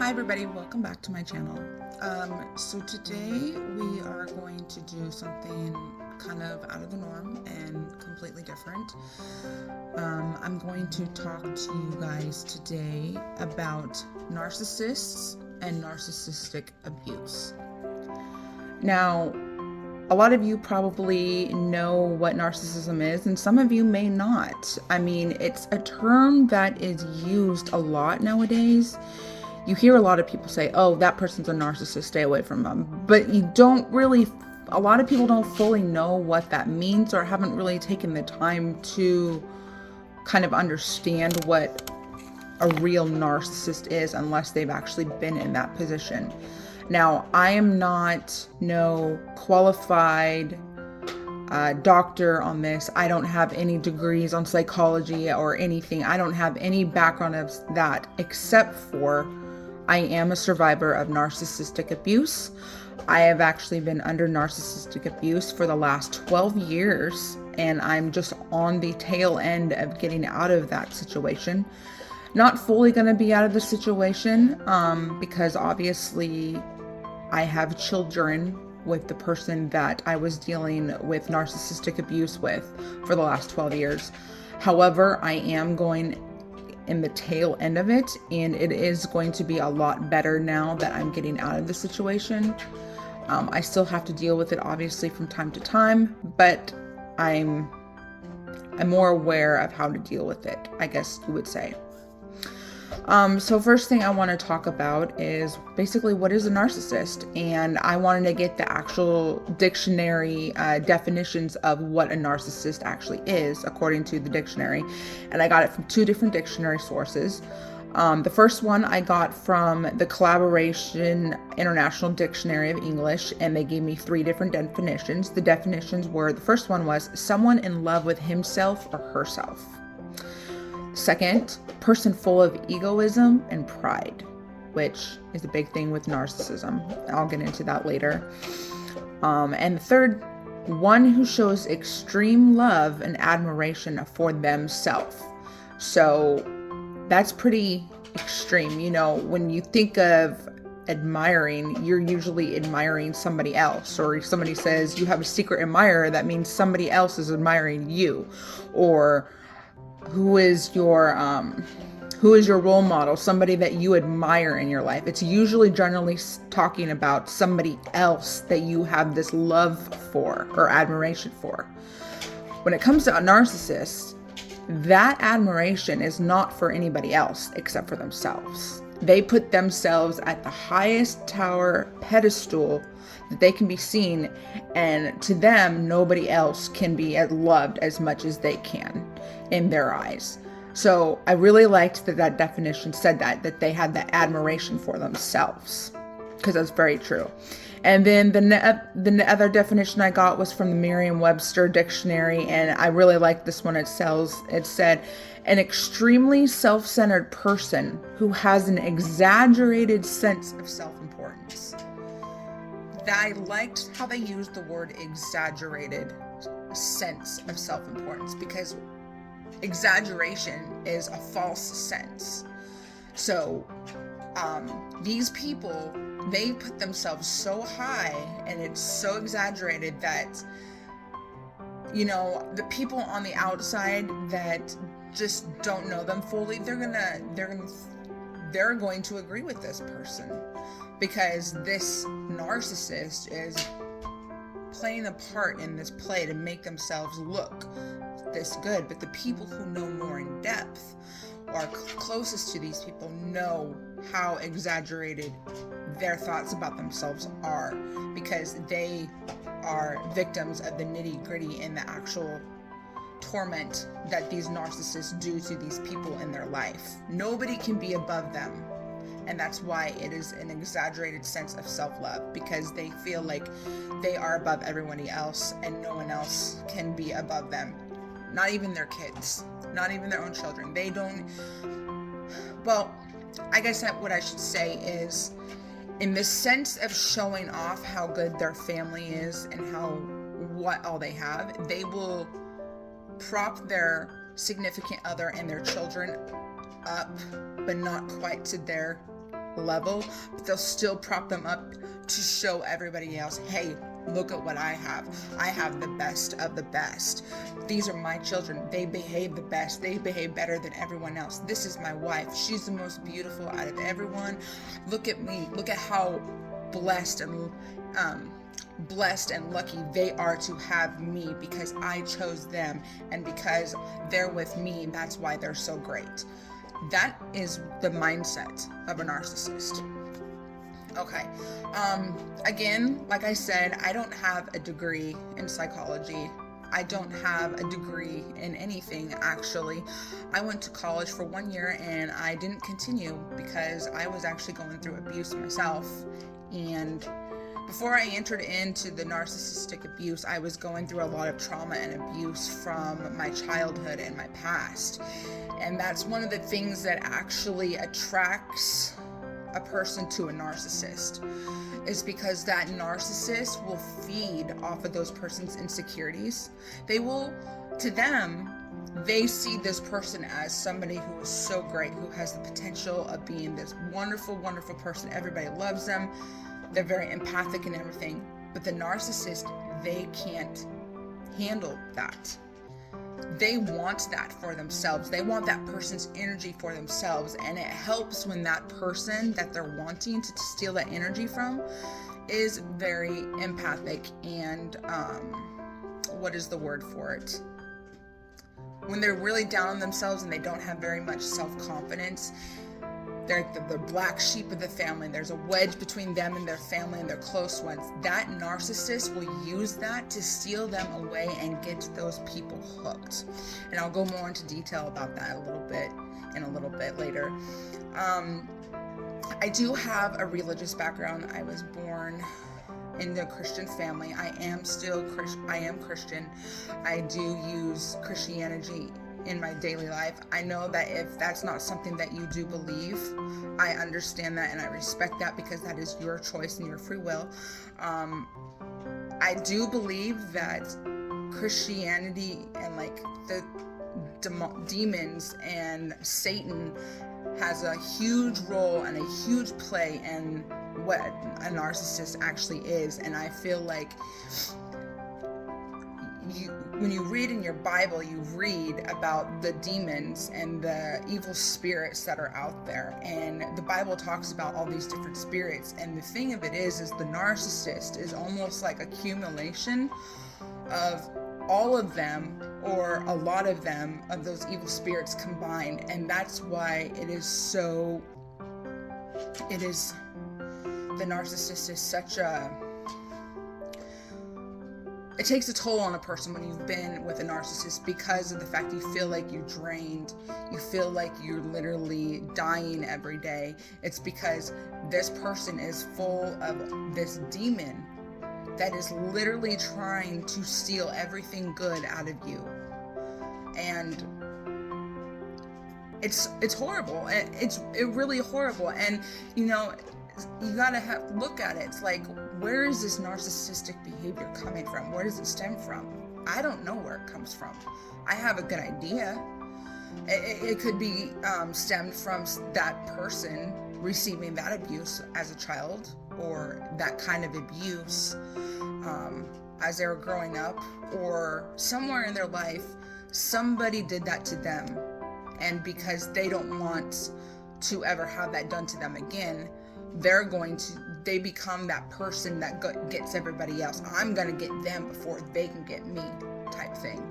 Hi everybody, welcome back to my channel. So today we are going to do something kind of out of the norm and completely different. I'm going to talk to you guys today about narcissists and narcissistic abuse. Now, a lot of you probably know what narcissism is, and some of you may not. I mean, it's a term that is used a lot nowadays. You hear a lot of people say, oh, that person's a narcissist, stay away from them. But you don't really, a lot of people don't fully know what that means or haven't really taken the time to kind of understand what a real narcissist is unless they've actually been in that position. Now, I am not no qualified doctor on this. I don't have any degrees on psychology or anything. I don't have any background of that except for I am a survivor of narcissistic abuse. I have actually been under narcissistic abuse for the last 12 years, and I'm just on the tail end of getting out of that situation. Not fully going to be out of the situation because obviously I have children with the person that I was dealing with narcissistic abuse with for the last 12 years. However, I am going in the tail end of it, and it is going to be a lot better now that I'm getting out of the situation. I still have to deal with it obviously from time to time, but I'm more aware of how to deal with it, I guess you would say. So first thing I want to talk about is basically what is a narcissist, and I wanted to get the actual dictionary definitions of what a narcissist actually is according to the dictionary, and I got it from two different dictionary sources. The first one I got from the Collaboration International Dictionary of English, and they gave me three different definitions. The definitions were, the first one was someone in love with himself or herself. Second, person full of egoism and pride, which is a big thing with narcissism. I'll get into that later. And the third, one who shows extreme love and admiration for themselves. So that's pretty extreme. You know, when you think of admiring, you're usually admiring somebody else, or if somebody says you have a secret admirer, that means somebody else is admiring you. Or who is your role model, somebody that you admire in your life. It's usually generally talking about somebody else that you have this love for or admiration for. When it comes to a narcissist, that admiration is not for anybody else except for themselves. They put themselves at the highest tower pedestal that they can be seen, and to them, nobody else can be loved as much as they can in their eyes. So I really liked that definition said that they had that admiration for themselves, because that's very true. And then the other definition I got was from the Merriam-Webster dictionary, and I really liked this one. It said, an extremely self-centered person who has an exaggerated sense of self-importance. I liked how they used the word exaggerated sense of self-importance, because exaggeration is a false sense. So these people, they put themselves so high and it's so exaggerated that, you know, the people on the outside that just don't know them fully, they're going to agree with this person, because this narcissist is playing a part in this play to make themselves look this good. But the people who know more in depth or are closest to these people know how exaggerated their thoughts about themselves are, because they are victims of the nitty-gritty and the actual torment that these narcissists do to these people in their life. Nobody can be above them. And that's why it is an exaggerated sense of self-love, because they feel like they are above everybody else and no one else can be above them. Not even their kids, not even their own children. They don't, well, I guess what I should say is, in the sense of showing off how good their family is and what all they have, they will prop their significant other and their children up, but not quite to their level, but they'll still prop them up to show everybody else, hey, look at what I have. I have the best of the best. These are my children. They behave the best. They behave better than everyone else. This is my wife. She's the most beautiful out of everyone. Look at me. Look at how blessed and lucky they are to have me, because I chose them, and because they're with me, that's why they're so great. That is the mindset of a narcissist. Okay. Again, like I said, I don't have a degree in psychology. I don't have a degree in anything, actually. I went to college for 1 year and I didn't continue because I was actually going through abuse myself. And before I entered into the narcissistic abuse, I was going through a lot of trauma and abuse from my childhood and my past. And that's one of the things that actually attracts a person to a narcissist, is because that narcissist will feed off of those person's insecurities. They will, to them, they see this person as somebody who is so great, who has the potential of being this wonderful, wonderful person. Everybody loves them. They're very empathic and everything. But the narcissist, they can't handle that. They want that for themselves. They want that person's energy for themselves. And it helps when that person that they're wanting to steal that energy from is very empathic and, what is the word for it? When they're really down on themselves and they don't have very much self-confidence, they're the black sheep of the family. There's a wedge between them and their family and their close ones. That narcissist will use that to steal them away and get those people hooked. And I'll go more into detail about that a little bit later. I do have a religious background. I was born in a Christian family. I am Christian. I do use Christianity in my daily life. I know that if that's not something that you do believe, I understand that and I respect that, because that is your choice and your free will. I do believe that Christianity and like the demons and Satan has a huge role and a huge play in what a narcissist actually is. And I feel like when you read in your Bible, you read about the demons and the evil spirits that are out there. And the Bible talks about all these different spirits. And the thing of it is the narcissist is almost like accumulation of all of them, or a lot of them, of those evil spirits combined. And that's why the narcissist is such a, it takes a toll on a person when you've been with a narcissist, because of the fact you feel like you're drained. You feel like you're literally dying every day. It's because this person is full of this demon that is literally trying to steal everything good out of you. And it's horrible. It's really horrible. And you gotta look at it. It's like, where is this narcissistic behavior coming from? Where does it stem from? I don't know where it comes from. I have a good idea. It could be stemmed from that person receiving that abuse as a child, or that kind of abuse as they were growing up, or somewhere in their life somebody did that to them, and because they don't want to ever have that done to them again, they become that person that gets everybody else. I'm gonna get them before they can get me, type thing.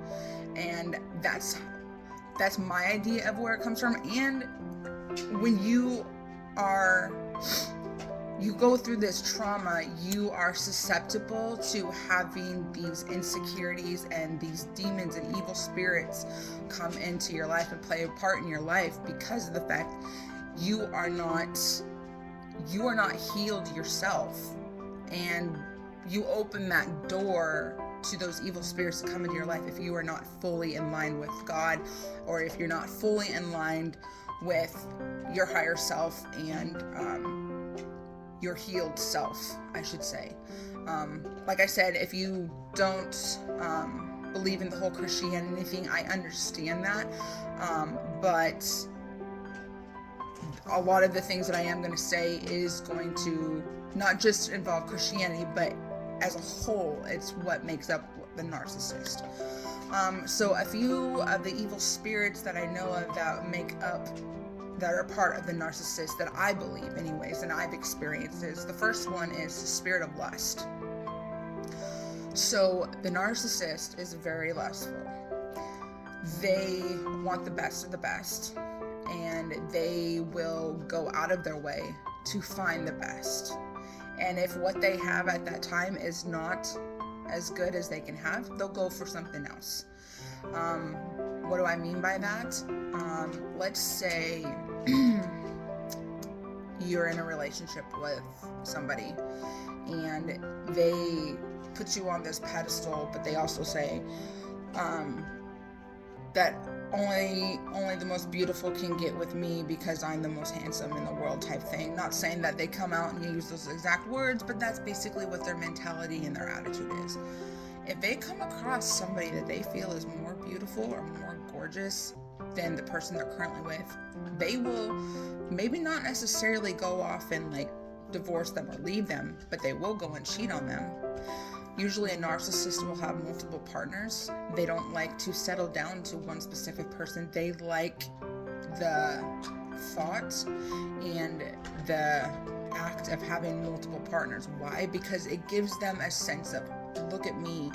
And that's my idea of where it comes from. And when you go through this trauma, you are susceptible to having these insecurities and these demons and evil spirits come into your life and play a part in your life, because of the fact you are not healed yourself, and you open that door to those evil spirits to come into your life if you are not fully in line with God, or if you're not fully in line with your higher self and your healed self, I should say. Like I said, if you don't believe in the whole Christianity thing, I understand that, but a lot of the things that I am going to say is going to not just involve Christianity, but as a whole, it's what makes up the narcissist. So a few of the evil spirits that I know of that are part of the narcissist, that I believe anyways, and I've experienced, is the first one is the spirit of lust. So the narcissist is very lustful. They want the best of the best, and they will go out of their way to find the best. And if what they have at that time is not as good as they can have, they'll go for something else. What do I mean by that? Let's say you're in a relationship with somebody and they put you on this pedestal, but they also say that only the most beautiful can get with me because I'm the most handsome in the world type thing. Not saying that they come out and use those exact words, but that's basically what their mentality and their attitude is. If they come across somebody that they feel is more beautiful or more gorgeous than the person they're currently with, they will maybe not necessarily go off and like divorce them or leave them, but they will go and cheat on them. Usually a narcissist will have multiple partners. They don't like to settle down to one specific person. They like the thought and the act of having multiple partners. Why? Because it gives them a sense of, look at me,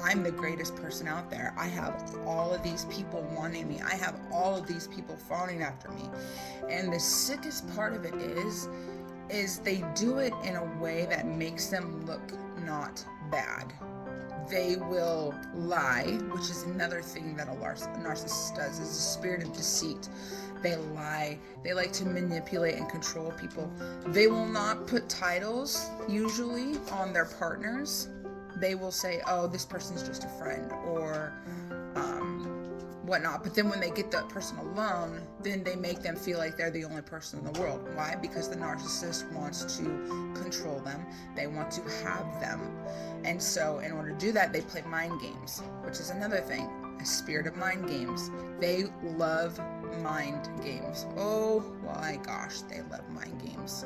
I'm the greatest person out there. I have all of these people wanting me. I have all of these people following after me. And the sickest part of it is they do it in a way that makes them look not bad. They will lie, which is another thing that a narcissist does, is the spirit of deceit. They lie. They like to manipulate and control people. They will not put titles, usually, on their partners. They will say, oh, this person's just a friend, or whatnot. But then when they get that person alone, then they make them feel like they're the only person in the world. Why? Because the narcissist wants to control them. They want to have them. And so in order to do that, they play mind games, which is another thing, a spirit of mind games. They love mind games. Oh my gosh, they love mind games.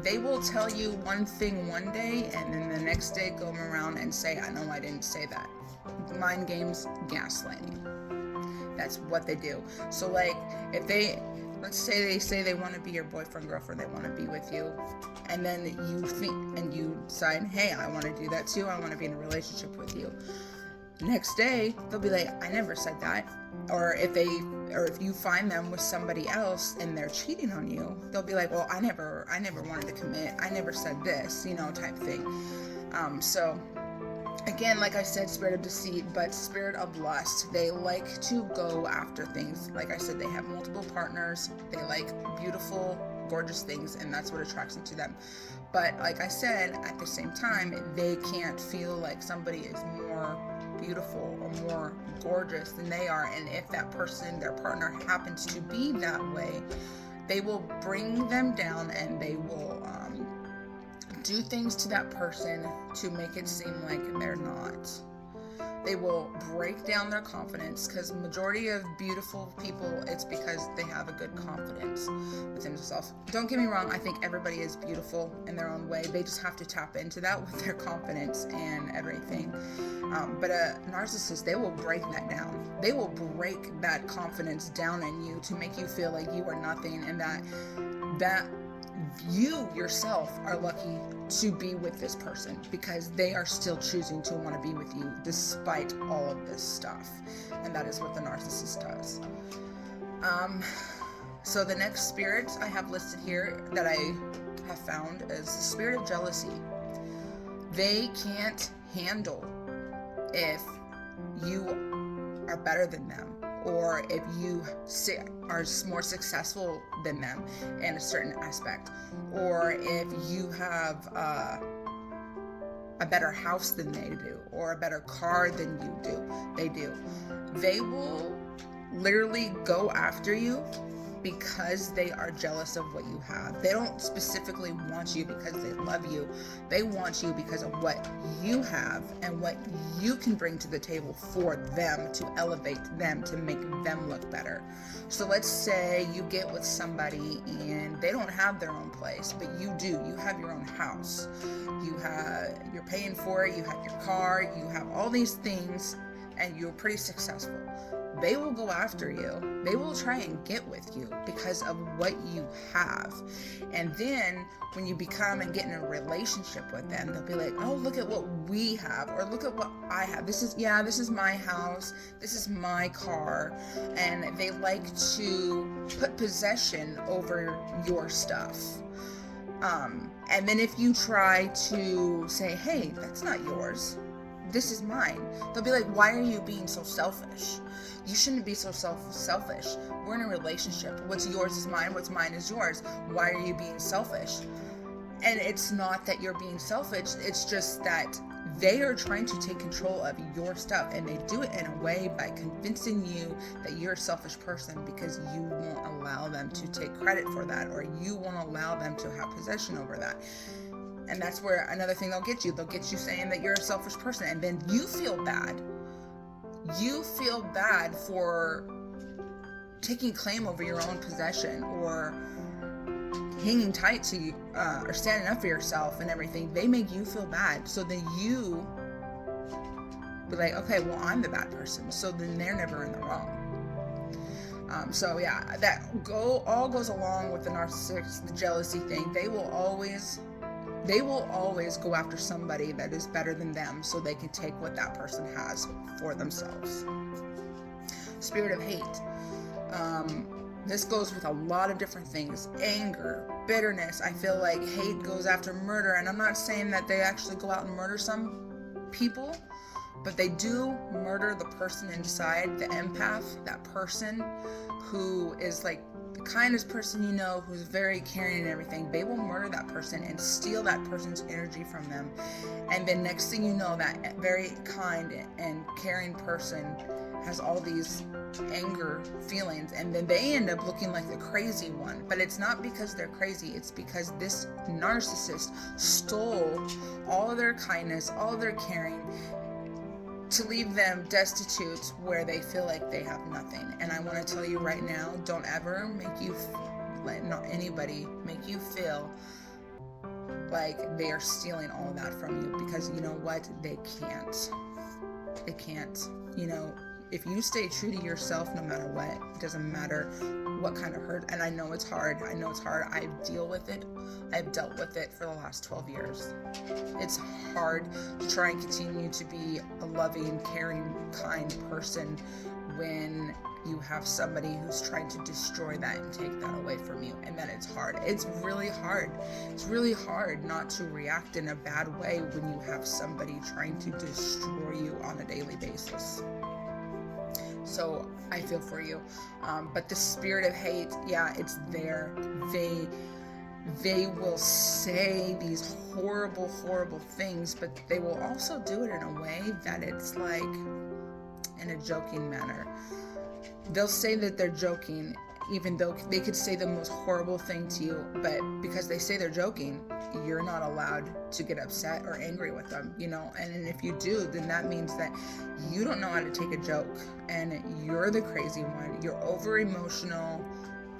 They will tell you one thing one day, and then the next day go around and say, I know I didn't say that. Mind games, gaslighting. That's what they do. So like, if let's say they want to be your boyfriend, girlfriend, they want to be with you, and then you think and you decide, hey, I want to do that too. I want to be in a relationship with you. Next day, they'll be like, I never said that. Or if you find them with somebody else and they're cheating on you, they'll be like, well, I never wanted to commit. I never said this, type thing. So again, like I said, spirit of deceit, but spirit of lust. They like to go after things. Like I said, they have multiple partners. They like beautiful, gorgeous things, and that's what attracts them to them. But like I said, at the same time, they can't feel like somebody is more beautiful or more gorgeous than they are. And if that person, their partner, happens to be that way, they will bring them down, and they will do things to that person to make it seem like they're not. They will break down their confidence, because majority of beautiful people, it's because they have a good confidence within themselves. Don't get me wrong, I think everybody is beautiful in their own way. They just have to tap into that with their confidence and everything. But a narcissist, they will break that down. They will break that confidence down in you to make you feel like you are nothing, and that you yourself are lucky to be with this person, because they are still choosing to want to be with you despite all of this stuff. And that is what the narcissist does. So the next spirit I have listed here that I have found is the spirit of jealousy. They can't handle if you are better than them, or if you are more successful than them in a certain aspect, or if you have a better house than they do, or a better car than they do. They will literally go after you because they are jealous of what you have. They don't specifically want you because they love you. They want you because of what you have and what you can bring to the table for them, to elevate them, to make them look better. So let's say you get with somebody and they don't have their own place, but you do. You have your own house. You're paying for it. You have your car. You have all these things, and you're pretty successful. They will go after you. They will try and get with you because of what you have. And then when you become and get in a relationship with them, they'll be like, oh, look at what we have, or look at what I have. This is my house. This is my car. And they like to put possession over your stuff. And then if you try to say, hey, that's not yours, this is mine, they'll be like, why are you being so selfish? You shouldn't be so selfish. We're in a relationship. What's yours is mine. What's mine is yours. Why are you being selfish? And it's not that you're being selfish. It's just that they are trying to take control of your stuff, and they do it in a way by convincing you that you're a selfish person because you won't allow them to take credit for that, or you won't allow them to have possession over that. And that's where another thing they'll get you. They'll get you saying that you're a selfish person, and then you feel bad. You feel bad for taking claim over your own possession, or hanging tight to you, or standing up for yourself and everything. They make you feel bad. So then you be like, okay, well, I'm the bad person. So then they're never in the wrong. So yeah, that all goes along with the narcissist, the jealousy thing. They will always go after somebody that is better than them so they can take what that person has for themselves. Spirit of hate. This goes with a lot of different things. Anger, bitterness. I feel like hate goes after murder. And I'm not saying that they actually go out and murder some people, but they do murder the person inside, the empath, that person who is like the kindest person you know, who's very caring and everything. They will murder that person and steal that person's energy from them. And then next thing you know, that very kind and caring person has all these anger feelings, and then they end up looking like the crazy one. But it's not because they're crazy. It's because this narcissist stole all of their kindness, all of their caring, to leave them destitute where they feel like they have nothing. And I want to tell you right now, don't ever let anybody make you feel like they are stealing all of that from you, because you know what? They can't. You know, if you stay true to yourself, no matter what, it doesn't matter what kind of hurt. And I know it's hard. I dealt with it for the last 12 years. It's hard to try and continue to be a loving, caring, kind person when you have somebody who's trying to destroy that and take that away from you. And then it's hard. It's really hard. It's really hard not to react in a bad way when you have somebody trying to destroy you on a daily basis. So I feel for you. But the spirit of hate, yeah, it's there. They will say these horrible, horrible things, but they will also do it in a way that it's like in a joking manner. They'll say that they're joking, even though they could say the most horrible thing to you, but because they say they're joking, you're not allowed to get upset or angry with them, you know. And if you do, then that means that you don't know how to take a joke, and you're the crazy one, you're over emotional,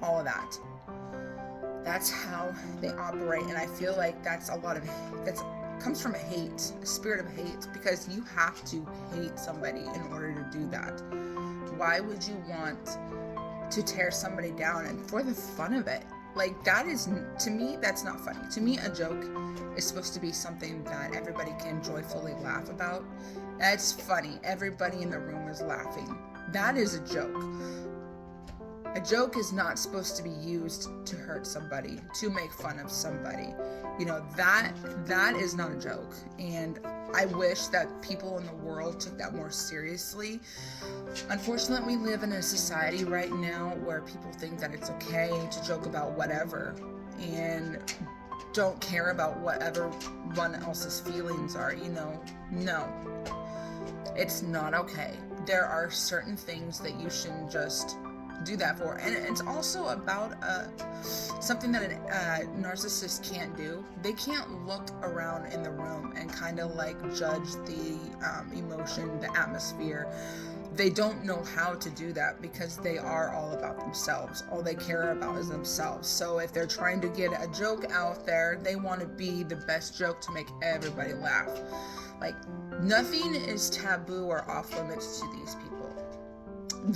all of that. That's how they operate. And I feel like that's comes from hate, a spirit of hate, because you have to hate somebody in order to do that. Why would you want to tear somebody down and for the fun of it? Like, that is, to me, that's not funny. To me, a joke is supposed to be something that everybody can joyfully laugh about. That's funny. Everybody in the room is laughing. That is a joke. A joke is not supposed to be used to hurt somebody, to make fun of somebody. You know, that is not a joke. And I wish that people in the world took that more seriously. Unfortunately, we live in a society right now where people think that it's okay to joke about whatever and don't care about what everyone else's feelings are, you know. No, it's not okay. There are certain things that you shouldn't just do that for. And it's also about something that a narcissist can't do. They can't look around in the room and kind of like judge the emotion, the atmosphere. They don't know how to do that because they are all about themselves. All they care about is themselves. So if they're trying to get a joke out there, they want to be the best joke to make everybody laugh. Like, nothing is taboo or off limits to these people.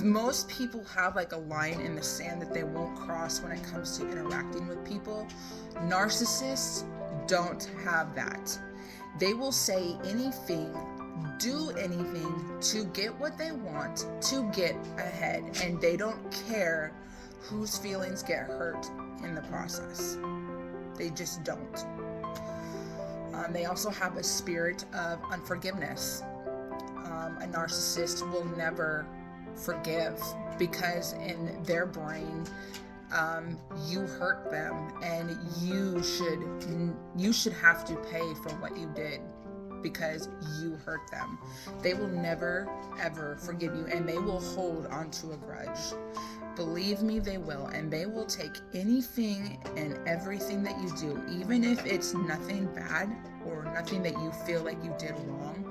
Most people have like a line in the sand that they won't cross when it comes to interacting with people. Narcissists don't have that. They will say anything, do anything to get what they want, to get ahead, and they don't care whose feelings get hurt in the process. They just don't. They also have a spirit of unforgiveness. A narcissist will never forgive because in their brain, you hurt them, and you should have to pay for what you did because you hurt them. They will never ever forgive you, and they will hold onto a grudge. Believe me, they will, and they will take anything and everything that you do, even if it's nothing bad or nothing that you feel like you did wrong.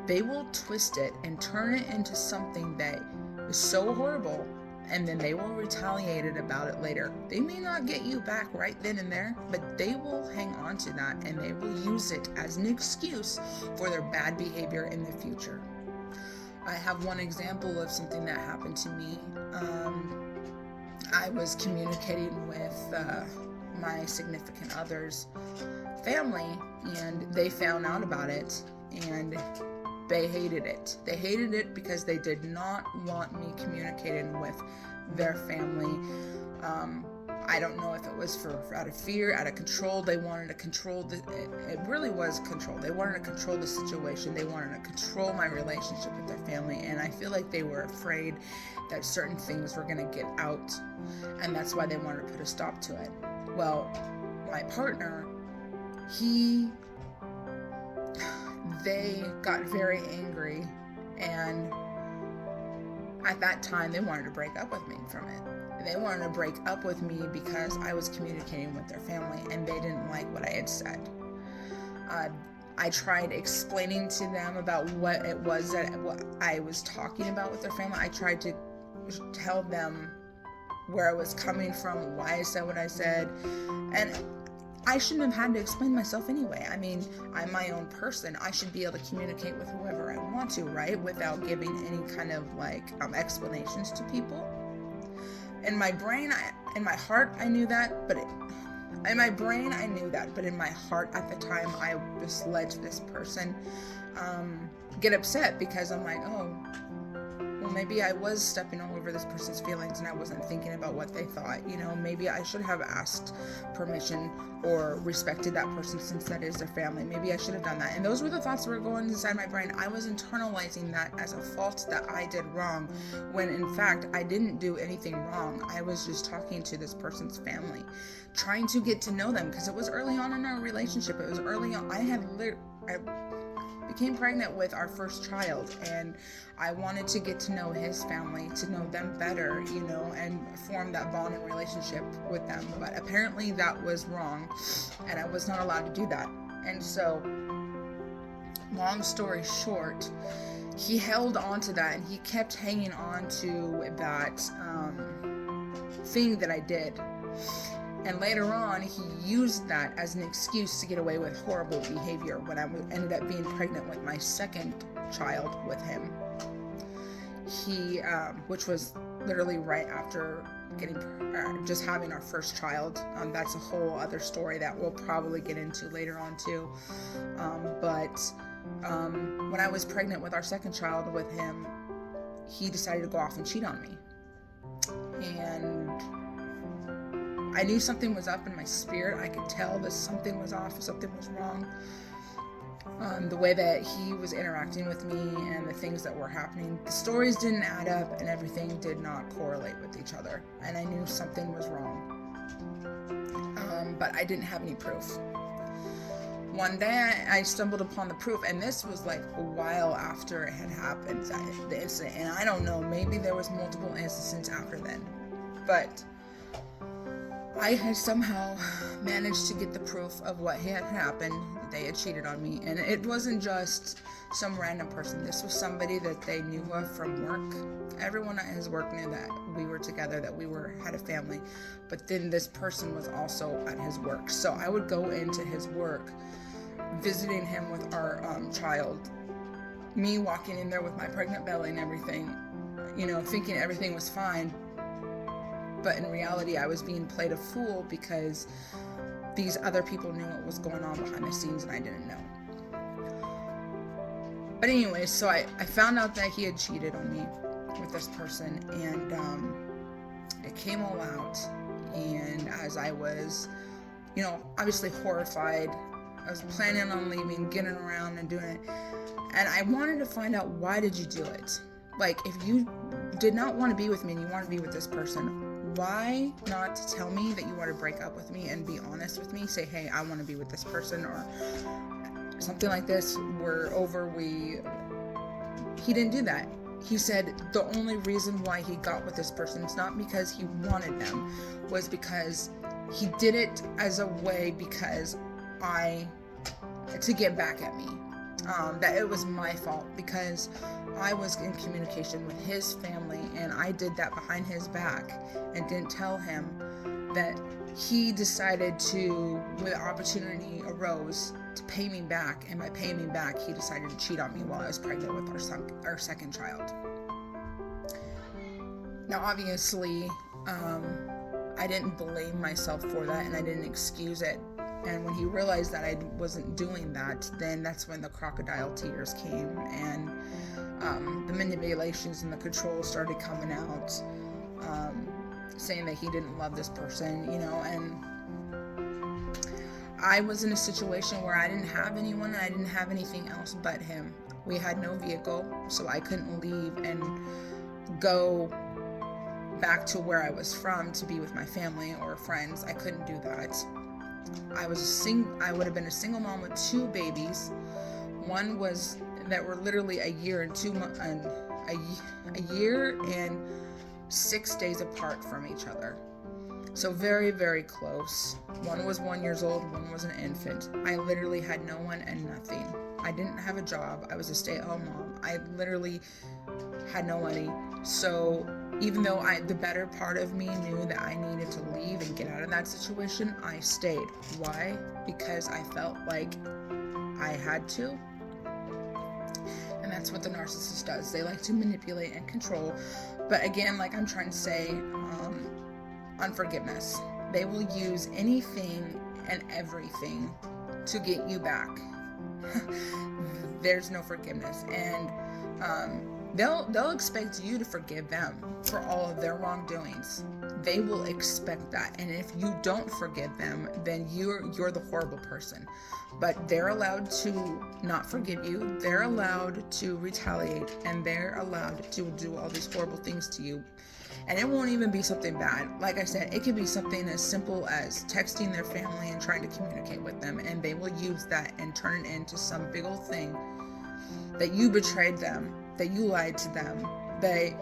They will twist it and turn it into something that is so horrible, and then they will retaliate it about it later. They may not get you back right then and there, but they will hang on to that, and they will use it as an excuse for their bad behavior in the future. I have one example of something that happened to me. I was communicating with my significant other's family, and they found out about it, and they hated it. They hated it because they did not want me communicating with their family. I don't know if it was for out of fear, out of control. They wanted to control it really was control. They wanted to control the situation. They wanted to control my relationship with their family, and I feel like they were afraid that certain things were going to get out, and that's why they wanted to put a stop to it. Well, my partner, they got very angry, and at that time they wanted to break up with me from it. They wanted to break up with me because I was communicating with their family and they didn't like what I had said. I tried explaining to them about what it was that what I was talking about with their family. I tried to tell them where I was coming from, why I said what I said, and I shouldn't have had to explain myself anyway. I mean, I'm my own person. I should be able to communicate with whoever I want to, right? Without giving any kind of like explanations to people. In my brain, in my heart, I knew that, but in my brain, I knew that, but in my heart at the time, I just let this person get upset because I'm like, oh, well, maybe I was stepping all over this person's feelings and I wasn't thinking about what they thought. You know, maybe I should have asked permission or respected that person since that is their family. Maybe I should have done that. And those were the thoughts that were going inside my brain. I was internalizing that as a fault that I did wrong, when in fact I didn't do anything wrong. I was just talking to this person's family, trying to get to know them, because it was early on in our relationship. It was early on. I became pregnant with our first child, and I wanted to get to know his family, to know them better, you know, and form that bonding relationship with them. But apparently that was wrong, and I was not allowed to do that. And so, long story short, he held on to that, and he kept hanging on to that thing that I did. And later on, he used that as an excuse to get away with horrible behavior when I ended up being pregnant with my second child with him. He, which was literally right after just having our first child. That's a whole other story that we'll probably get into later on too. But when I was pregnant with our second child with him, he decided to go off and cheat on me. And I knew something was up in my spirit. I could tell that something was off, something was wrong. The way that he was interacting with me and the things that were happening, the stories didn't add up and everything did not correlate with each other. And I knew something was wrong. But I didn't have any proof. One day I stumbled upon the proof, and this was like a while after it had happened, the incident, and I don't know, maybe there was multiple incidents after then, but I had somehow managed to get the proof of what had happened. They had cheated on me, and it wasn't just some random person. This was somebody that they knew of from work. Everyone at his work knew that we were together, that we had a family, but then this person was also at his work. So I would go into his work, visiting him with our child, me walking in there with my pregnant belly and everything, thinking everything was fine. But in reality, I was being played a fool because these other people knew what was going on behind the scenes and I didn't know. But anyway, so I found out that he had cheated on me with this person, and it came all out. And as I was, obviously horrified, I was planning on leaving, getting around and doing it. And I wanted to find out, why did you do it? Like, if you did not want to be with me and you want to be with this person, why not tell me that you want to break up with me and be honest with me? Say, hey, I want to be with this person, or something like this. We're over. He didn't do that. He said the only reason why he got with this person is not because he wanted them, was because he did it as a way to get back at me. That it was my fault because I was in communication with his family, and I did that behind his back and didn't tell him that he decided to, when the opportunity arose, to pay me back, and by paying me back, he decided to cheat on me while I was pregnant with our second child. Now, obviously, I didn't blame myself for that, and I didn't excuse it. And when he realized that I wasn't doing that, then that's when the crocodile tears came, and the manipulations and the control started coming out, saying that he didn't love this person, and I was in a situation where I didn't have anyone, and I didn't have anything else but him. We had no vehicle, so I couldn't leave and go back to where I was from to be with my family or friends. I couldn't do that. I would have been a single mom with 2 babies. One was that were literally a year and 6 days apart from each other. So very, very close. One was 1 year old, one was an infant. I literally had no one and nothing. I didn't have a job. I was a stay-at-home mom. I literally had no money. So even though the better part of me knew that I needed to leave and get out of that situation, I stayed. Why? Because I felt like I had to. And that's what the narcissist does. They like to manipulate and control. But again, like I'm trying to say, unforgiveness. They will use anything and everything to get you back. There's no forgiveness. And they'll expect you to forgive them for all of their wrongdoings. They will expect that, and if you don't forgive them, then you're the horrible person. But they're allowed to not forgive you. They're allowed to retaliate, and they're allowed to do all these horrible things to you. And it won't even be something bad. Like I said, it could be something as simple as texting their family and trying to communicate with them, and they will use that and turn it into some big old thing that you betrayed them, that you lied to them, that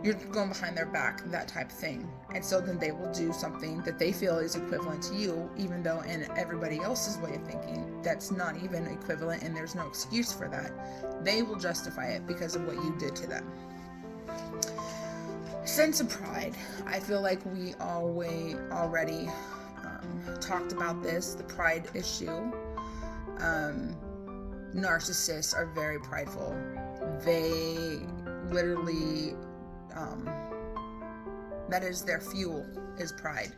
you're going behind their back, that type of thing. And so then they will do something that they feel is equivalent to you, even though in everybody else's way of thinking, that's not even equivalent, and there's no excuse for that. They will justify it because of what you did to them. Sense of pride. I feel like we already talked about this, the pride issue. Narcissists are very prideful. They literally, that is their fuel, is pride.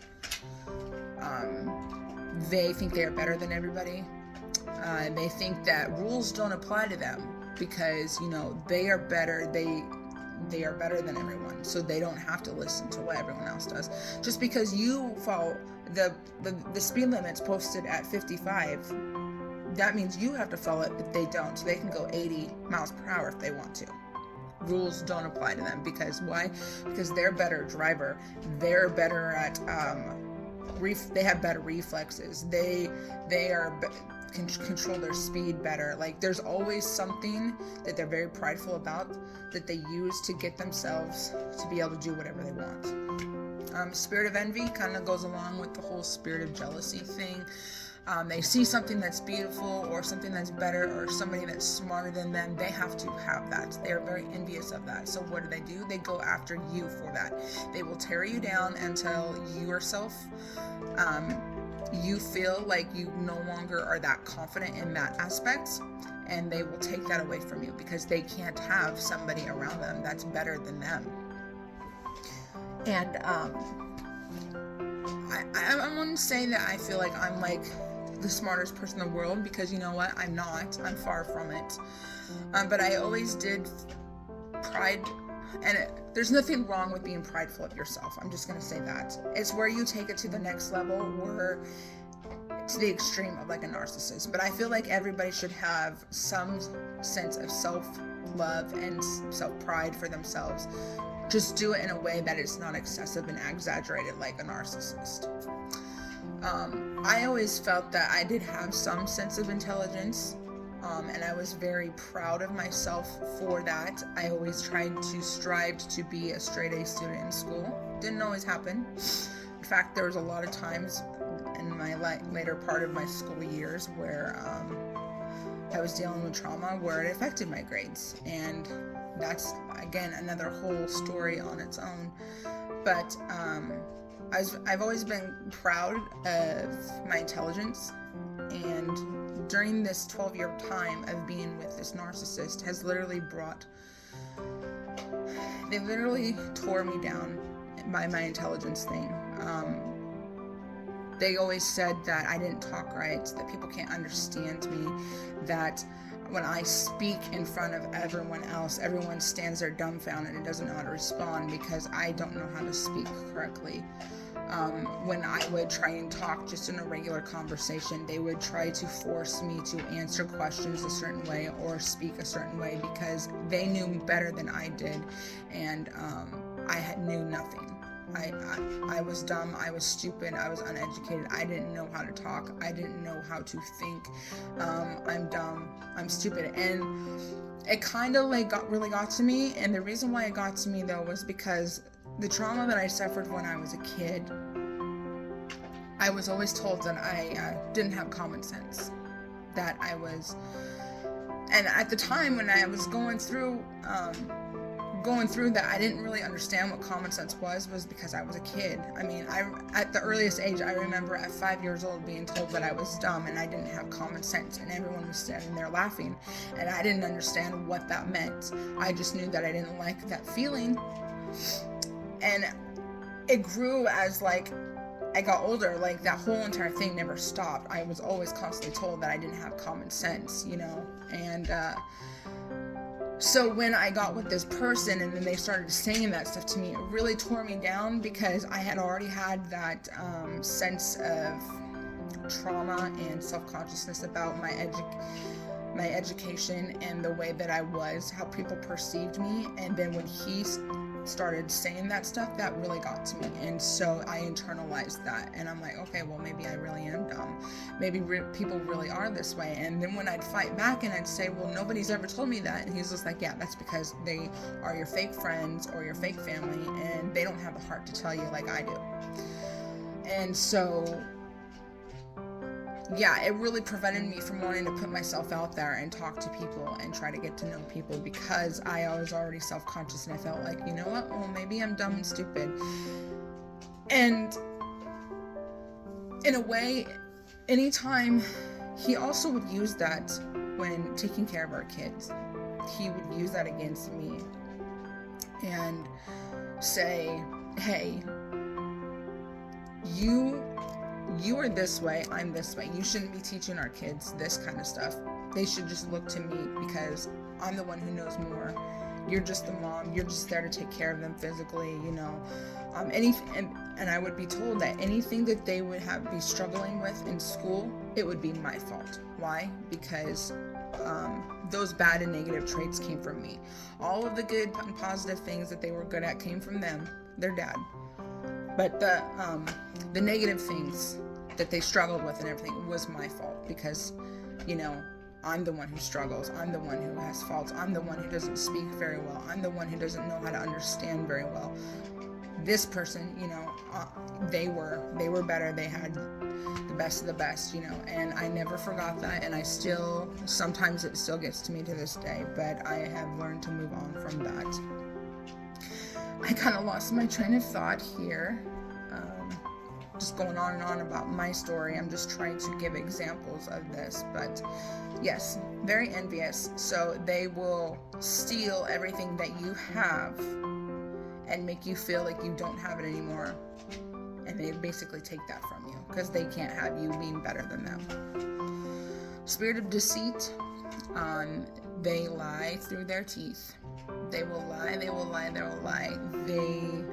They think they are better than everybody. They think that rules don't apply to them because, they are better. They are better than everyone, so they don't have to listen to what everyone else does. Just because you follow the speed limit's posted at 55, that means you have to follow it, but they don't. So they can go 80 miles per hour if they want to. Rules don't apply to them because why? Because they're a better driver. They're better at they have better reflexes. They are can control their speed better. Like, there's always something that they're very prideful about that they use to get themselves to be able to do whatever they want. Spirit of envy kind of goes along with the whole spirit of jealousy thing. They see something that's beautiful or something that's better or somebody that's smarter than them. They have to have that. They're very envious of that. So what do? They go after you for that. They will tear you down until yourself, you feel like you no longer are that confident in that aspect, and they will take that away from you because they can't have somebody around them that's better than them. And I want to say that I feel like I'm like the smartest person in the world, because you know what? I'm not. I'm far from it. But I always did pride, and there's nothing wrong with being prideful of yourself. I'm just going to say that. It's where you take it to the next level, or to the extreme of like a narcissist. But I feel like everybody should have some sense of self-love and self-pride for themselves. Just do it in a way that it's not excessive and exaggerated like a narcissist. I always felt that I did have some sense of intelligence, and I was very proud of myself for that. I always tried to strive to be a straight A student in school. Didn't always happen. In fact, there was a lot of times in my later part of my school years where I was dealing with trauma where it affected my grades, and that's again another whole story on its own. But I've always been proud of my intelligence, and during this 12-year time of being with this narcissist has literally they literally tore me down by my intelligence thing. They always said that I didn't talk right, that people can't understand me, that when I speak in front of everyone else, everyone stands there dumbfounded and doesn't know how to respond because I don't know how to speak correctly. When I would try and talk just in a regular conversation, they would try to force me to answer questions a certain way or speak a certain way because they knew better than I did, and I knew nothing. I was dumb, I was stupid, I was uneducated, I didn't know how to talk, I didn't know how to think. I'm dumb, I'm stupid, and it kind of like really got to me. And the reason why it got to me though was because the trauma that I suffered when I was a kid, I was always told that I didn't have common sense, that I was, and at the time when I was going through that, I didn't really understand what common sense was because I was a kid. I mean, at the earliest age, I remember at 5 years old being told that I was dumb and I didn't have common sense, and everyone was standing there laughing, and I didn't understand what that meant. I just knew that I didn't like that feeling, and it grew as like I got older. Like that whole entire thing never stopped. I was always constantly told that I didn't have common sense, and so when I got with this person and then they started saying that stuff to me, it really tore me down because I had already had that sense of trauma and self-consciousness about my education and the way that I was, how people perceived me. And then when he started saying that stuff, that really got to me, and so I internalized that, and I'm like, okay, well, maybe I really am dumb, maybe people really are this way. And then when I'd fight back and I'd say, well, nobody's ever told me that, and he's just like, yeah, that's because they are your fake friends or your fake family, and they don't have the heart to tell you like I do. And so yeah, it really prevented me from wanting to put myself out there and talk to people and try to get to know people, because I was already self-conscious, and I felt like, you know what, well, maybe I'm dumb and stupid. And in a way, anytime, he also would use that when taking care of our kids. He would use that against me and say, hey, you are this way, I'm this way. You shouldn't be teaching our kids this kind of stuff. They should just look to me because I'm the one who knows more. You're just the mom. You're just there to take care of them physically, And I would be told that anything that they would be struggling with in school, it would be my fault. Why? Because those bad and negative traits came from me. All of the good and positive things that they were good at came from them, their dad. But the negative things that they struggled with and everything was my fault, because I'm the one who struggles. I'm the one who has faults. I'm the one who doesn't speak very well. I'm the one who doesn't know how to understand very well. This person, they were better. They had the best of the best, and I never forgot that. And sometimes it still gets to me to this day, but I have learned to move on from that. I kind of lost my train of thought here. Just going on and on about my story. I'm just trying to give examples of this, but yes, very envious. So they will steal everything that you have and make you feel like you don't have it anymore, and they basically take that from you because they can't have you being better than them. Spirit of deceit. They lie through their teeth. They will lie. They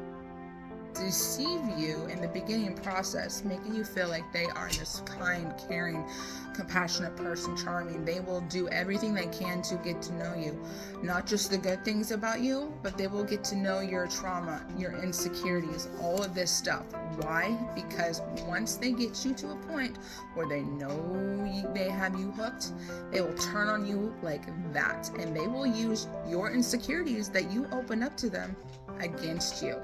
deceive you in the beginning process, making you feel like they are this kind, caring, compassionate person, charming. They will do everything they can to get to know you, not just the good things about you, but they will get to know your trauma, your insecurities, all of this stuff. Why? Because once they get you to a point where they know they have you hooked, they will turn on you like that, and they will use your insecurities that you open up to them against you.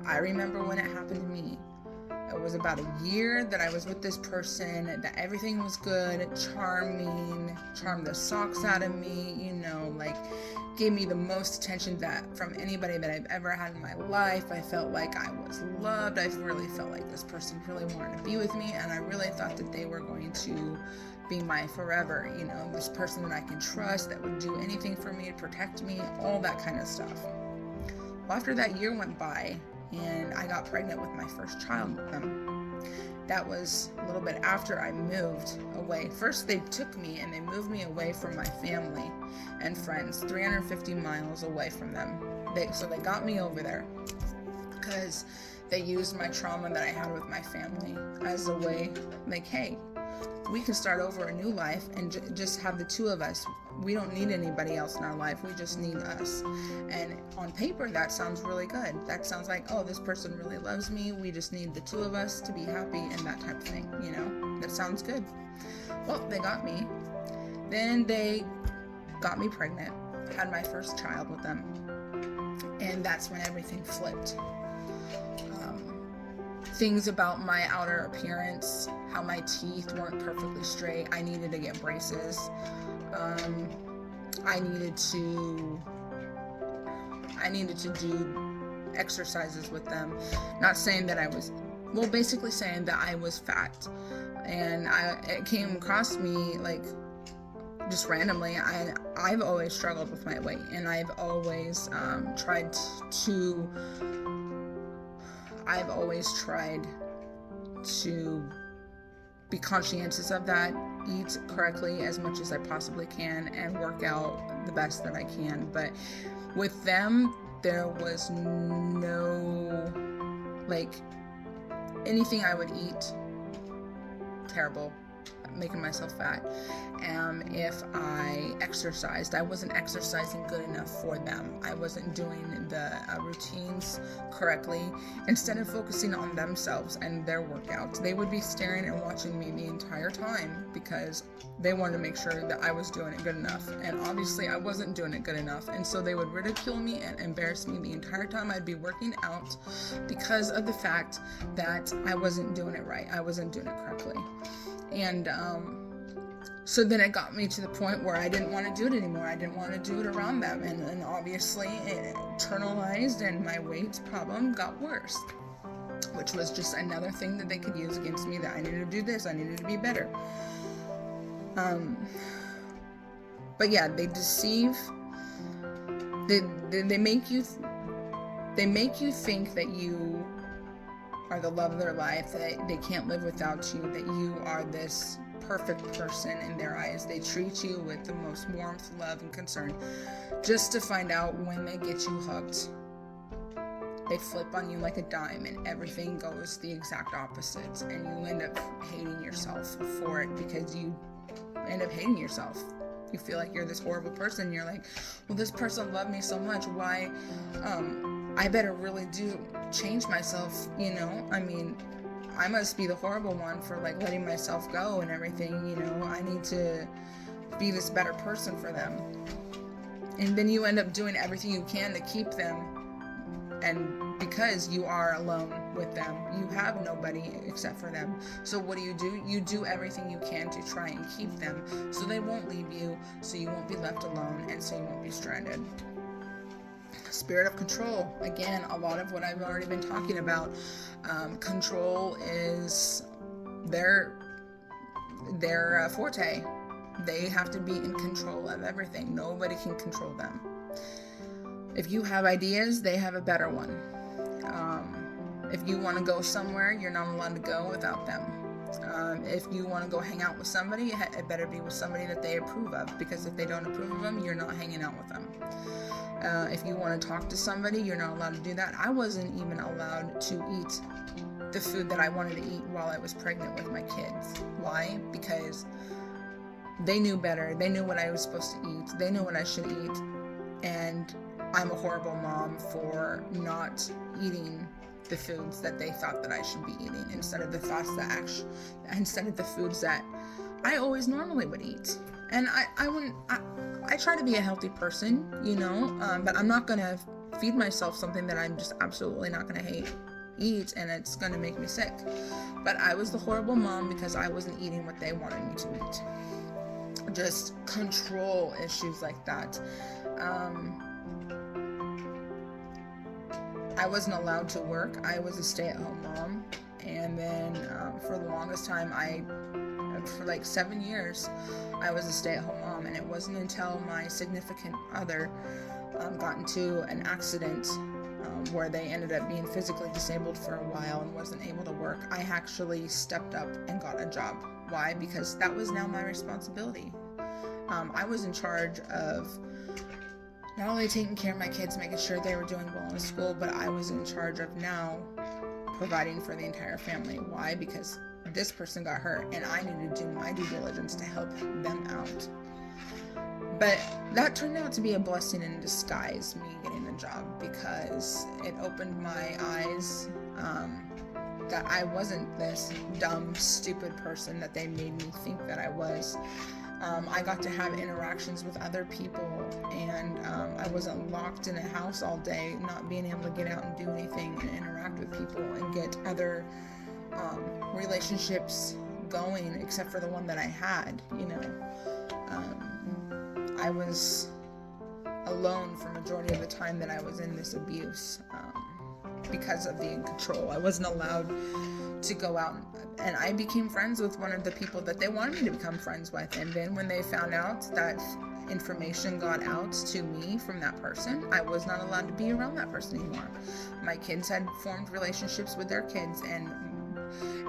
I remember when it happened to me. It was about a year that I was with this person, that everything was good, charming, charmed the socks out of me, gave me the most attention from anybody that I've ever had in my life. I felt like I was loved. I really felt like this person really wanted to be with me, and I really thought that they were going to be my forever, this person that I can trust, that would do anything for me, protect me, all that kind of stuff. Well, after that year went by, and I got pregnant with my first child with them. That was a little bit after I moved away. First, they took me and they moved me away from my family and friends, 350 miles away from them. So they got me over there because they used my trauma that I had with my family as a way, like, hey, we can start over a new life and just have the two of us. We don't need anybody else in our life. We just need us. And on paper, that sounds really good. That sounds like, oh, this person really loves me. We just need the two of us to be happy and that type of thing, That sounds good. Well, they got me. Then they got me pregnant. Had my first child with them. And that's when everything flipped. Things about my outer appearance, how my teeth weren't perfectly straight. I needed to get braces. I needed to do exercises with them. Not saying that basically saying that I was fat. And it came across me like just randomly. I've always struggled with my weight, and I've always tried to be conscientious of that, eat correctly as much as I possibly can, and work out the best that I can. But with them, there was no, anything I would eat, terrible, making myself fat. If I exercised, I wasn't exercising good enough for them. I wasn't doing the routines correctly. Instead of focusing on themselves and their workouts, they would be staring and watching me the entire time because they wanted to make sure that I was doing it good enough. And obviously I wasn't doing it good enough. And so they would ridicule me and embarrass me the entire time I'd be working out because of the fact that I wasn't doing it right. I wasn't doing it correctly. And so then it got me to the point where I didn't want to do it anymore. I didn't want to do it around them. And obviously it internalized, and my weight problem got worse, which was just another thing that they could use against me, that I needed to do this, I needed to be better. But yeah, they deceive. They make you think that you are the love of their life, that they can't live without you, that you are this perfect person in their eyes. They treat you with the most warmth, love, and concern, just to find out when they get you hooked, they flip on you like a dime and everything goes the exact opposite, and you end up hating yourself for it, because you end up hating yourself. You feel like you're this horrible person. You're like, well, this person loved me so much, why I better really do change myself, I mean, I must be the horrible one for like letting myself go and everything, you know. I need to be this better person for them. And then you end up doing everything you can to keep them, and because you are alone with them, you have nobody except for them. So what do? You do everything you can to try and keep them so they won't leave you, so you won't be left alone, and so you won't be stranded. Spirit of control. Again, a lot of what I've already been talking about. Control is their forte. They have to be in control of everything. Nobody can control them. If you have ideas, they have a better one. If you want to go somewhere, you're not allowed to go without them. If you want to go hang out with somebody, it better be with somebody that they approve of, because if they don't approve of them, you're not hanging out with them. If you want to talk to somebody, you're not allowed to do that. I wasn't even allowed to eat the food that I wanted to eat while I was pregnant with my kids. Why? Because they knew better. They knew what I was supposed to eat. They knew what I should eat. And I'm a horrible mom for not eating the foods that they thought that I should be eating, instead of the foods that I always normally would eat. And I try to be a healthy person, you know, but I'm not going to feed myself something that I'm just absolutely not going to eat, and it's going to make me sick. But I was the horrible mom because I wasn't eating what they wanted me to eat. Just control issues like that. I wasn't allowed to work. I was a stay-at-home mom, and then for the longest time, for like 7 years, I was a stay-at-home mom. And it wasn't until my significant other got into an accident where they ended up being physically disabled for a while and wasn't able to work, I actually stepped up and got a job. Why? Because that was now my responsibility. I was in charge of not only taking care of my kids, making sure they were doing well in school, but I was in charge of now providing for the entire family. Why? Because this person got hurt, and I needed to do my due diligence to help them out. But that turned out to be a blessing in disguise, me getting the job, because it opened my eyes that I wasn't this dumb, stupid person that they made me think that I was. I got to have interactions with other people, and I wasn't locked in a house all day, not being able to get out and do anything and interact with people and get other relationships going, except for the one that I had, you know. I was alone for majority of the time that I was in this abuse because of being in control. I wasn't allowed to go out, and I became friends with one of the people that they wanted me to become friends with, and then when they found out that information got out to me from that person, I was not allowed to be around that person anymore. My kids had formed relationships with their kids, and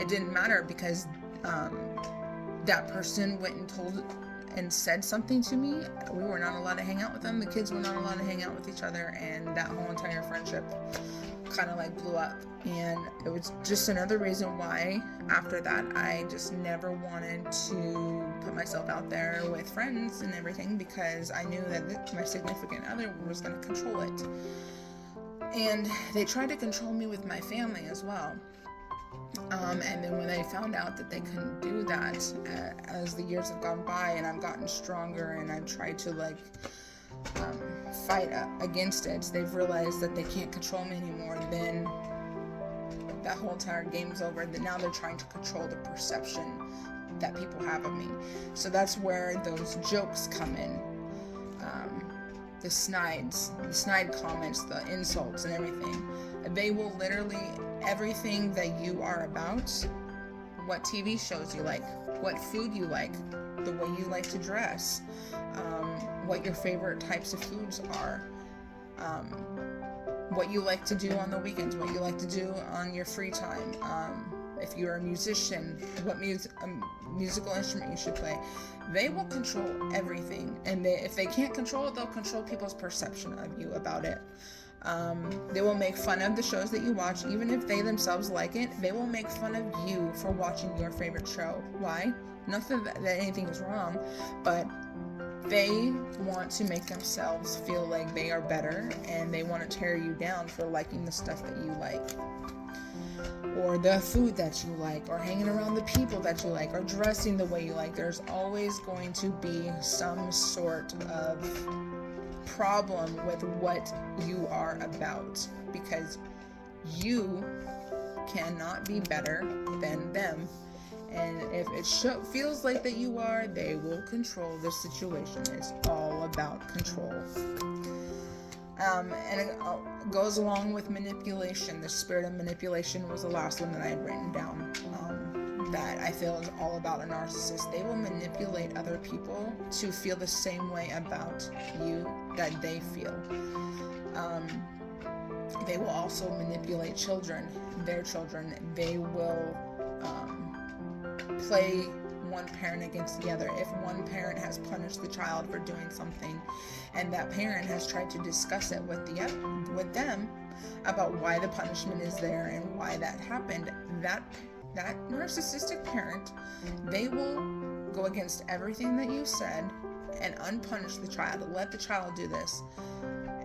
it didn't matter, because that person went and told and said something to me. We were not allowed to hang out with them. The kids were not allowed to hang out with each other, and that whole entire friendship kind of like blew up. And it was just another reason why after that I just never wanted to put myself out there with friends and everything, because I knew that my significant other was going to control it. And they tried to control me with my family as well. And then when they found out that they couldn't do that, as the years have gone by and I've gotten stronger and I've tried to like fight against it, they've realized that they can't control me anymore. Then that whole entire game's over. That now they're trying to control the perception that people have of me. So that's where those jokes come in. The snide comments, the insults and everything. They will literally, everything that you are about, what TV shows you like, what food you like, the way you like to dress, what your favorite types of foods are, what you like to do on the weekends, what you like to do on your free time, if you're a musician, what musical instrument you should play. They will control everything, and if they can't control it, they'll control people's perception of you about it. They will make fun of the shows that you watch, even if they themselves like it. They will make fun of you for watching your favorite show. Why? Not that anything is wrong, but they want to make themselves feel like they are better, and they want to tear you down for liking the stuff that you like. or the food that you like, or hanging around the people that you like, or dressing the way you like. There's always going to be some sort of problem with what you are about, because you cannot be better than them. And if it feels like that you are, they will control the situation. It's all about control. And it goes along with manipulation. The spirit of manipulation was the last one that I had written down, that I feel is all about a narcissist. They will manipulate other people to feel the same way about you that they feel. They will also manipulate children, their children. They will play one parent against the other. If one parent has punished the child for doing something, and that parent has tried to discuss it with them about why the punishment is there and why that happened, that narcissistic parent, they will go against everything that you said and unpunish the child, let the child do this,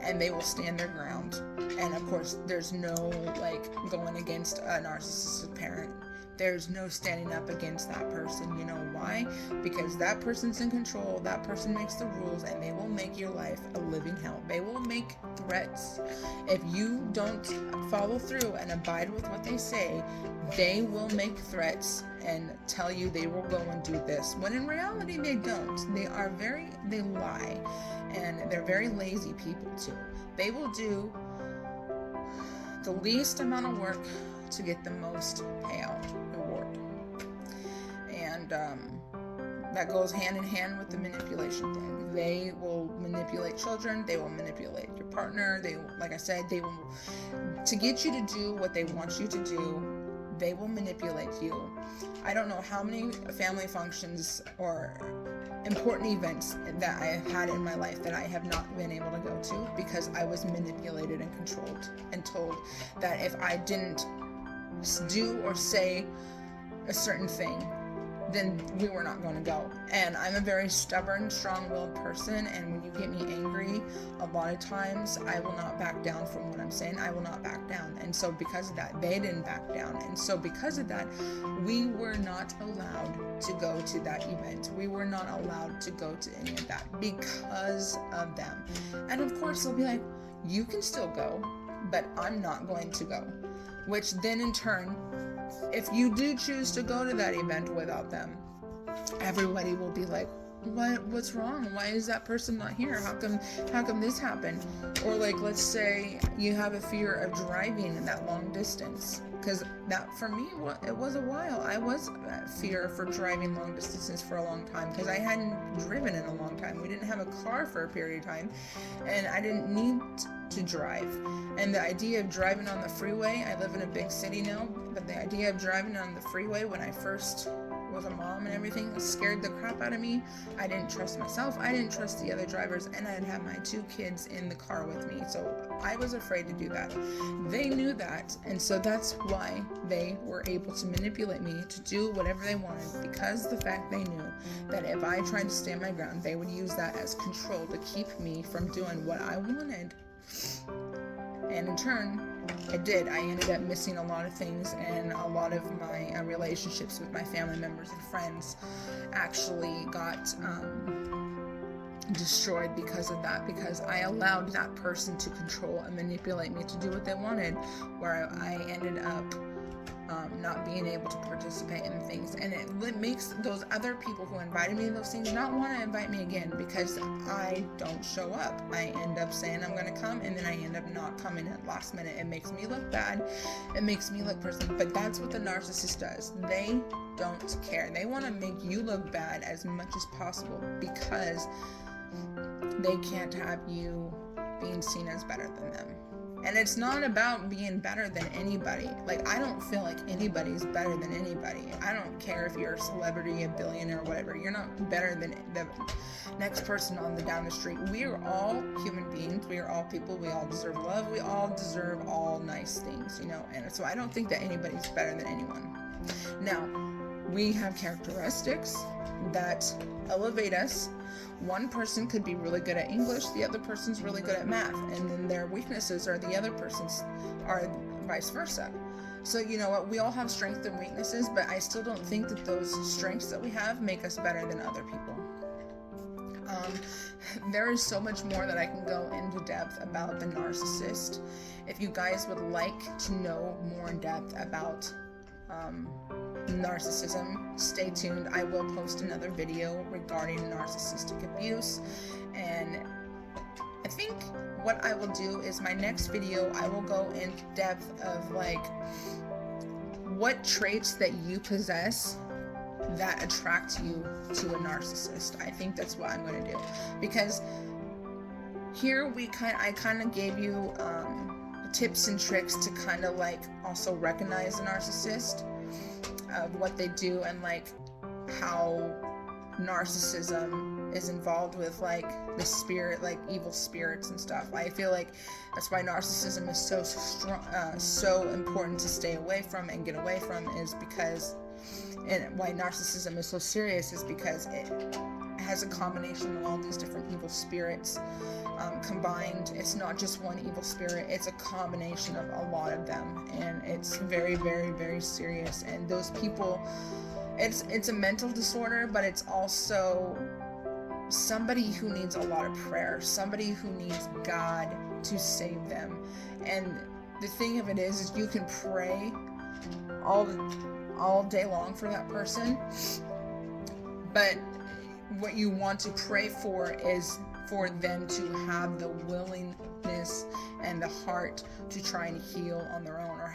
and they will stand their ground. And of course, there's no going against a narcissistic parent. There's no standing up against that person. You know why? Because that person's in control, that person makes the rules, and they will make your life a living hell. They will make threats. If you don't follow through and abide with what they say, they will make threats and tell you they will go and do this, when in reality they don't. They lie, and they're very lazy people too. They will do the least amount of work to get the most payout reward. And that goes hand in hand with the manipulation thing. They will manipulate children, they will manipulate your partner, like I said, they will, to get you to do what they want you to do, they will manipulate you. I don't know how many family functions or important events that I have had in my life that I have not been able to go to because I was manipulated and controlled and told that if I didn't do or say a certain thing, then we were not going to go. And I'm a very stubborn, strong-willed person, and when you get me angry, a lot of times I will not back down from what I'm saying. I will not back down. And so because of that, they didn't back down. And so because of that, we were not allowed to go to that event. We were not allowed to go to any of that because of them. And of course, they'll be like, you can still go, but I'm not going to go. Which then in turn, if you do choose to go to that event without them, everybody will be like, what's wrong? Why is that person not here? How come this happened? Or let's say you have a fear of driving in that long distance, because that for me, it was a while. I was at fear for driving long distances for a long time because I hadn't driven in a long time. We didn't have a car for a period of time, and I didn't need to drive. And the idea of driving on the freeway, I live in a big city now, but the idea of driving on the freeway when I first was a mom and everything scared the crap out of me. I didn't trust myself, I didn't trust the other drivers, and I'd have my 2 kids in the car with me, so I was afraid to do that. They knew that, and so that's why they were able to manipulate me to do whatever they wanted, because the fact they knew that if I tried to stand my ground, they would use that as control to keep me from doing what I wanted. And in turn, it did. I ended up missing a lot of things, and a lot of my relationships with my family members and friends actually got destroyed because of that, because I allowed that person to control and manipulate me to do what they wanted, where I ended up not being able to participate in things. And it makes those other people who invited me to those things not want to invite me again because I don't show up. I end up saying I'm going to come, and then I end up not coming at last minute. It makes me look bad. It makes me look person. But that's what the narcissist does. They don't care. They want to make you look bad as much as possible because they can't have you being seen as better than them. And it's not about being better than anybody. I don't feel like anybody's better than anybody. I don't care if you're a celebrity, a billionaire, whatever. You're not better than the next person down the street. We are all human beings. We are all people. We all deserve love. We all deserve all nice things, And so I don't think that anybody's better than anyone. Now, we have characteristics that elevate us. One person could be really good at English, the other person's really good at math, and then their weaknesses are the other person's, are vice versa. So you know what, we all have strengths and weaknesses, but I still don't think that those strengths that we have make us better than other people. There is so much more that I can go into depth about the narcissist. If you guys would like to know more in depth about narcissism, stay tuned. I will post another video regarding narcissistic abuse, and I think what I will do is my next video, I will go in depth of like what traits that you possess that attract you to a narcissist. I think that's what I'm going to do, because here I kind of gave you tips and tricks to kind of like also recognize a narcissist, of what they do, and like how narcissism is involved with like the spirit, like evil spirits and stuff. I feel like that's why narcissism is so strong, so important to stay away from and get away from, is because, and why narcissism is so serious is because it has a combination of all these different evil spirits combined. It's not just one evil spirit, it's a combination of a lot of them, and it's very, very, very serious. And those people, it's a mental disorder, but it's also somebody who needs a lot of prayer, somebody who needs God to save them. And the thing of it is you can pray all day long for that person, but what you want to pray for is for them to have the willingness and the heart to try and heal on their own, or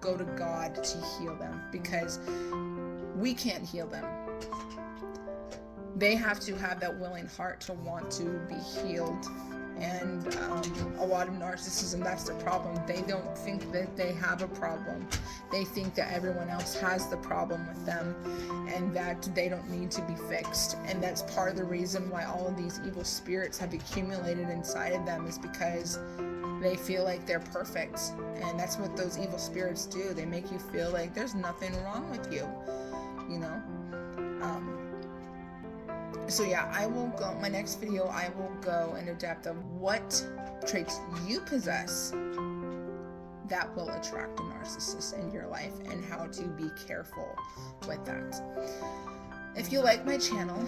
go to God to heal them, because we can't heal them. They have to have that willing heart to want to be healed. And a lot of narcissism, that's the problem. They don't think that they have a problem. They think that everyone else has the problem with them, and that they don't need to be fixed. And that's part of the reason why all of these evil spirits have accumulated inside of them, is because they feel like they're perfect. And that's what those evil spirits do. They make you feel like there's nothing wrong with you, you know? So yeah, I will go, my next video, I will go into depth of what traits you possess that will attract a narcissist in your life, and how to be careful with that. If you like my channel,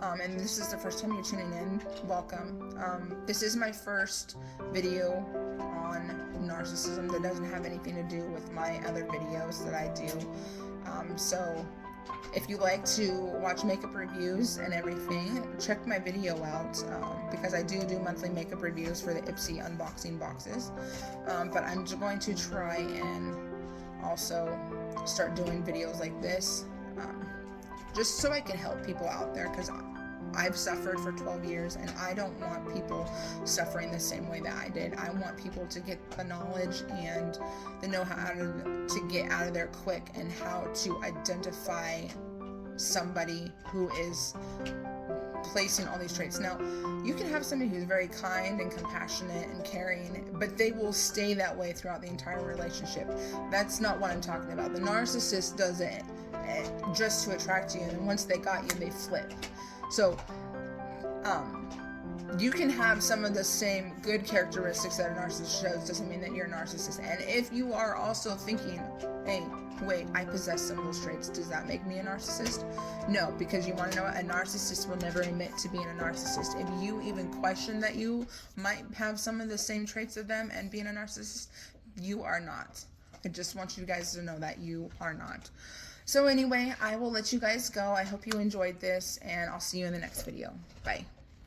and this is the first time you're tuning in, welcome. This is my first video on narcissism that doesn't have anything to do with my other videos that I do. So if you like to watch makeup reviews and everything, check my video out, because I do monthly makeup reviews for the Ipsy unboxing boxes. But I'm just going to try and also start doing videos like this, just so I can help people out there, because I've suffered for 12 years, and I don't want people suffering the same way that I did. I want people to get the knowledge and the know-how to get out of there quick, and how to identify somebody who is placing all these traits. Now, you can have somebody who's very kind and compassionate and caring, but they will stay that way throughout the entire relationship. That's not what I'm talking about. The narcissist does it just to attract you, and once they got you, they flip. So, you can have some of the same good characteristics that a narcissist shows, doesn't mean that you're a narcissist. And if you are also thinking, hey, wait, I possess some of those traits, does that make me a narcissist? No, because you want to know what? A narcissist will never admit to being a narcissist. If you even question that you might have some of the same traits of them and being a narcissist, you are not. I just want you guys to know that you are not. So anyway, I will let you guys go. I hope you enjoyed this, and I'll see you in the next video. Bye.